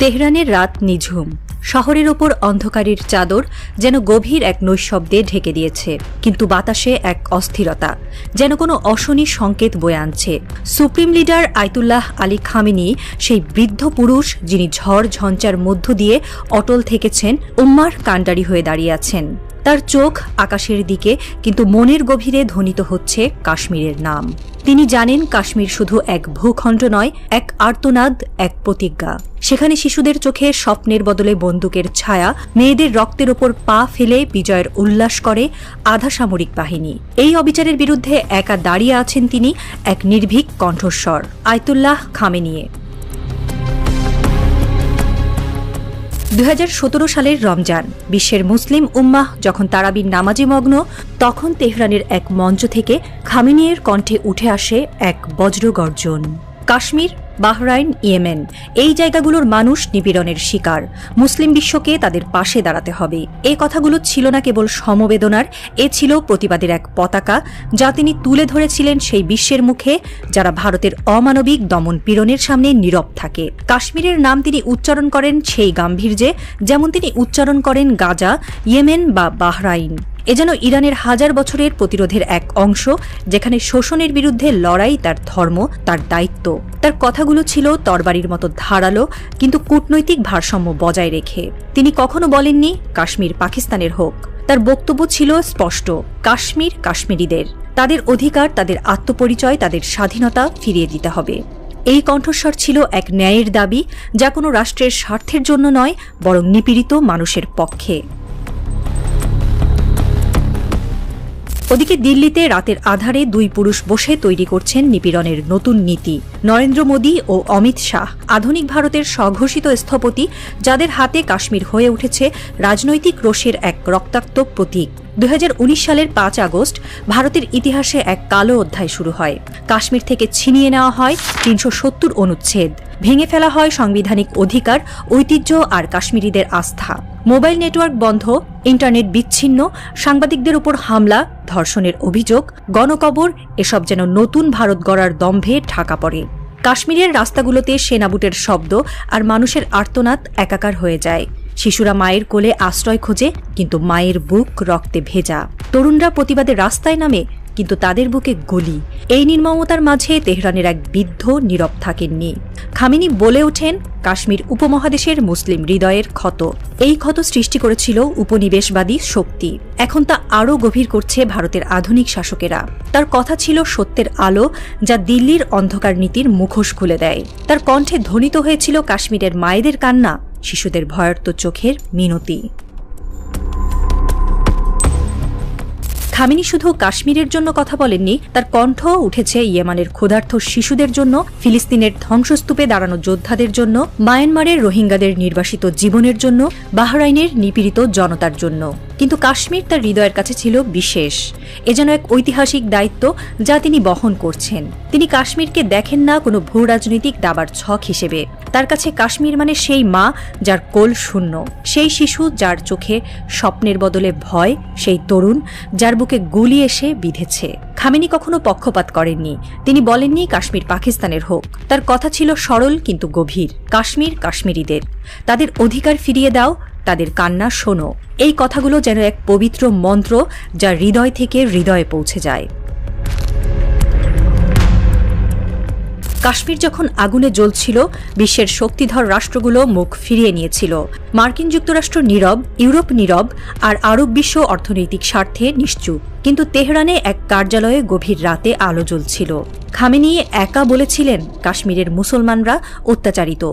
তেহরানের রাত নিঝুম। শহরের ওপর অন্ধকারের চাদর যেন গভীর এক নৈঃশব্দে ঢেকে দিয়েছে, কিন্তু বাতাসে এক অস্থিরতা, যেন কোনো অশনি সংকেত বয়ে আনছে। Supreme leader Ayatollah Ali Khamenei, সেই বৃদ্ধ পুরুষ যিনি ঝড় ঝঞ্ঝার মধ্য দিয়ে অটল থেকেছেন, উম্মার কাণ্ডারি হয়ে দাঁড়িয়ে আছেন। তার চোখ আকাশের দিকে, কিন্তু মনের গভীরে ধ্বনিত হচ্ছে কাশ্মীরের নাম। তিনি জানেন কাশ্মীর শুধু এক ভূখণ্ড নয়, এক আর্তনাদ, এক প্রতিজ্ঞা। সেখানে শিশুদের চোখে স্বপ্নের বদলে বন্দুকের ছায়া, মেয়েদের রক্তের ওপর পা ফেলে বিজয়ের উল্লাস করে আধা সামরিক বাহিনী। এই অবিচারের বিরুদ্ধে একা দাঁড়িয়ে আছেন তিনি, এক নির্ভীক কণ্ঠস্বর, আয়াতুল্লাহ খামেনি। 2017 সালের রমজান, বিশ্বের মুসলিম উম্মাহ যখন তারাবির নামাজে মগ্ন, তখন তেহরানের এক মঞ্চ থেকে খামেনির কণ্ঠে উঠে আসে এক বজ্রগর্জন। কাশ্মীর, বাহরাইন, ইয়েমেন, এই জায়গাগুলোর মানুষ নিপীড়নের শিকার। মুসলিম বিশ্বকে তাদের পাশে দাঁড়াতে হবে। এই কথাগুলো ছিল না কেবল সমবেদনার, এ ছিল প্রতিবাদের এক পতাকা, যা তিনি তুলে ধরেছিলেন সেই বিশ্বের মুখে যারা ভারতের অমানবিক দমন পীড়নের সামনে নীরব থাকে। কাশ্মীরের নাম তিনি উচ্চারণ করেন সেই গাম্ভীর্যে, যেমন তিনি উচ্চারণ করেন গাজা, ইয়েমেন বা বাহরাইন। এ যেন ইরানের হাজার বছরের প্রতিরোধের এক অংশ, যেখানে শোষণের বিরুদ্ধে লড়াই তার ধর্ম, তার দায়িত্ব। তার কথাগুলো ছিল তরবারির মতো ধারালো, কিন্তু কূটনৈতিক ভারসাম্য বজায় রেখে। তিনি কখনো বলেননি কাশ্মীর পাকিস্তানের হোক। তার বক্তব্য ছিল স্পষ্ট, কাশ্মীর কাশ্মীরিদের, তাদের অধিকার, তাদের আত্মপরিচয়, তাদের স্বাধীনতা ফিরিয়ে দিতে হবে। এই কণ্ঠস্বর ছিল এক ন্যায়ের দাবি, যা কোনো রাষ্ট্রের স্বার্থের জন্য নয়, বরং নিপীড়িত মানুষের পক্ষে। ওদিকে দিল্লিতে রাতের আধারে দুই পুরুষ বসে তৈরি করছেন নিপীড়নের নতুন নীতি। নরেন্দ্র মোদী ও অমিত শাহ, আধুনিক ভারতের স্বঘোষিত স্থপতি, যাদের হাতে কাশ্মীর হয়ে উঠেছে রাজনৈতিক রোষের এক রক্তাক্ত প্রতীক। 2019 সালের 5 আগস্ট ভারতের ইতিহাসে এক কালো অধ্যায় শুরু হয়। কাশ্মীর থেকে ছিনিয়ে নেওয়া হয় 370 অনুচ্ছেদ, ভেঙে ফেলা হয় সাংবিধানিক অধিকার, ঐতিহ্য আর কাশ্মীরিদের আস্থা। মোবাইল নেটওয়ার্ক বন্ধ, ইন্টারনেট বিচ্ছিন্ন, সাংবাদিকদের উপর হামলা, ধর্ষণের অভিযোগ, গণকবর, এসব যেন নতুন ভারত গড়ার দম্ভে ঢাকা পড়ে। কাশ্মীরের রাস্তাগুলোতে সেনাবুটের শব্দ আর মানুষের আর্তনাদ একাকার হয়ে যায়। শিশুরা মায়ের কোলে আশ্রয় খোঁজে, কিন্তু মায়ের বুক রক্তে ভেজা। তরুণরা প্রতিবাদে রাস্তায় নামে, কিন্তু তাদের বুকে গুলি। এই নির্মমতার মাঝে তেহরানের এক বৃদ্ধ নীরব থাকেননি। খামেনি বলে ওঠেন, কাশ্মীর উপমহাদেশের মুসলিম হৃদয়ের ক্ষত। এই ক্ষত সৃষ্টি করেছিল উপনিবেশবাদী শক্তি, এখন তা আরও গভীর করছে ভারতের আধুনিক শাসকেরা। তার কথা ছিল সত্যের আলো, যা দিল্লির অন্ধকার নীতির মুখোশ খুলে দেয়। তার কণ্ঠে ধ্বনিত হয়েছিল কাশ্মীরের মায়েদের কান্না, শিশুদের ভয়ার্ত চোখের মিনতি। খামেনি শুধু কাশ্মীরের জন্য কথা বলেননি, তার কণ্ঠ উঠেছে ইয়েমানের ক্ষুধার্ত শিশুদের জন্য, ফিলিস্তিনের ধ্বংসস্তূপে দাঁড়ানো যোদ্ধাদের জন্য, মায়ানমারের রোহিঙ্গাদের নির্বাসিত জীবনের জন্য, বাহরাইনের নিপীড়িত জনতার জন্য। কিন্তু কাশ্মীর তার হৃদয়ের কাছে ছিল বিশেষ। এ যেন এক ঐতিহাসিক দায়িত্ব যা তিনি বহন করছেন। তিনি কাশ্মীরকে দেখেন না কোনো ভূ রাজনৈতিক দাবার ছক হিসেবে। তার কাছে কাশ্মীর মানে সেই মা যার কোল শূন্য, সেই শিশু যার চোখে স্বপ্নের বদলে ভয়, সেই তরুণ যার বুকে গুলি এসে বিঁধেছে। খামেনি কখনো পক্ষপাত করেননি। তিনি বলেননি কাশ্মীর পাকিস্তানের হোক। তার কথা ছিল সরল কিন্তু গভীর, কাশ্মীর কাশ্মীরিদের, তাদের অধিকার ফিরিয়ে দাও, তাদের কান্না শোনো। এই কথাগুলো যেন এক পবিত্র মন্ত্র, যা হৃদয় থেকে হৃদয়ে পৌঁছে যায়। কাশ্মীর যখন আগুনে জ্বলছিল, বিশ্বের শক্তিধর রাষ্ট্রগুলো মুখ ফিরিয়ে নিয়েছিল। মার্কিন যুক্তরাষ্ট্র নীরব, ইউরোপ নীরব, আর আরব বিশ্ব অর্থনৈতিক স্বার্থে নিশ্চুপ। কিন্তু তেহরানে এক কার্যালয়ে গভীর রাতে আলো জ্বলছিল। খামেনি একা বলেছিলেন, কাশ্মীরের মুসলমানরা অত্যাচারিত।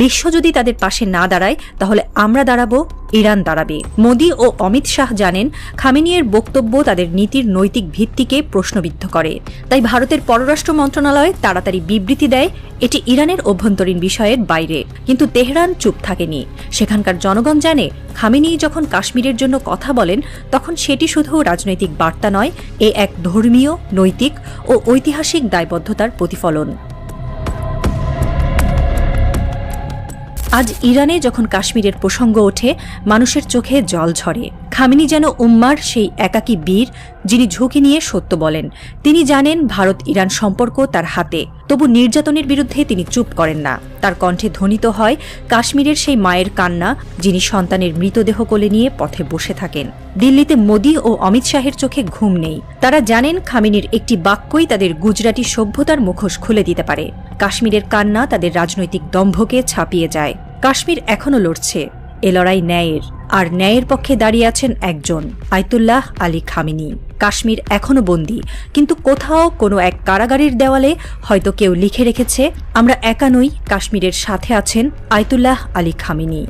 বিশ্ব যদি তাদের পাশে না দাঁড়ায়, তাহলে আমরা দাঁড়াবো, ইরান দাঁড়াবে। মোদী ও অমিত শাহ জানেন, খামেনির বক্তব্য তাদের নীতির নৈতিক ভিত্তিকে প্রশ্নবিদ্ধ করে। তাই ভারতের পররাষ্ট্র মন্ত্রণালয় তাড়াতাড়ি বিবৃতি দেয়, এটি ইরানের অভ্যন্তরীণ বিষয়ের বাইরে। কিন্তু তেহরান চুপ থাকেনি। সেখানকার জনগণ জানে, খামেনি যখন কাশ্মীরের জন্য কথা বলেন, তখন সেটি শুধু রাজনৈতিক বার্তা নয়, এ এক ধর্মীয়, নৈতিক ও ঐতিহাসিক দায়বদ্ধতার প্রতিফলন। আজ ইরানে যখন কাশ্মীরের প্রসঙ্গ ওঠে, মানুষের চোখে জল ঝরে। খামেনি যেন উম্মার সেই একাকী বীর, যিনি ঝুঁকি নিয়ে সত্য বলেন। তিনি জানেন ভারত ইরান সম্পর্ক তার হাতে, তবু নির্যাতনের বিরুদ্ধে তিনি চুপ করেন না। তার কণ্ঠে ধ্বনিত হয় কাশ্মীরের সেই মায়ের কান্না, যিনি সন্তানের মৃতদেহ কোলে নিয়ে পথে বসে থাকেন। দিল্লিতে মোদি ও অমিত শাহের চোখে ঘুম নেই। তারা জানেন খামেনির একটি বাক্যই তাদের গুজরাটি সভ্যতার মুখোশ খুলে দিতে পারে। কাশ্মীরের কান্না তাদের রাজনৈতিক দম্ভকে ছাপিয়ে যায়। কাশ্মীর এখনও লড়ছে, এ লড়াই ন্যায়ের, আর ন্যায়ের পক্ষে দাঁড়িয়ে আছেন একজন, আয়াতুল্লাহ আলী খামেনি। কাশ্মীর এখনও বন্দী, কিন্তু কোথাও কোনো এক কারাগারের দেওয়ালে হয়তো কেউ লিখে রেখেছে, আমরা একা নই, কাশ্মীরের সাথে আছেন আয়াতুল্লাহ আলী খামেনি।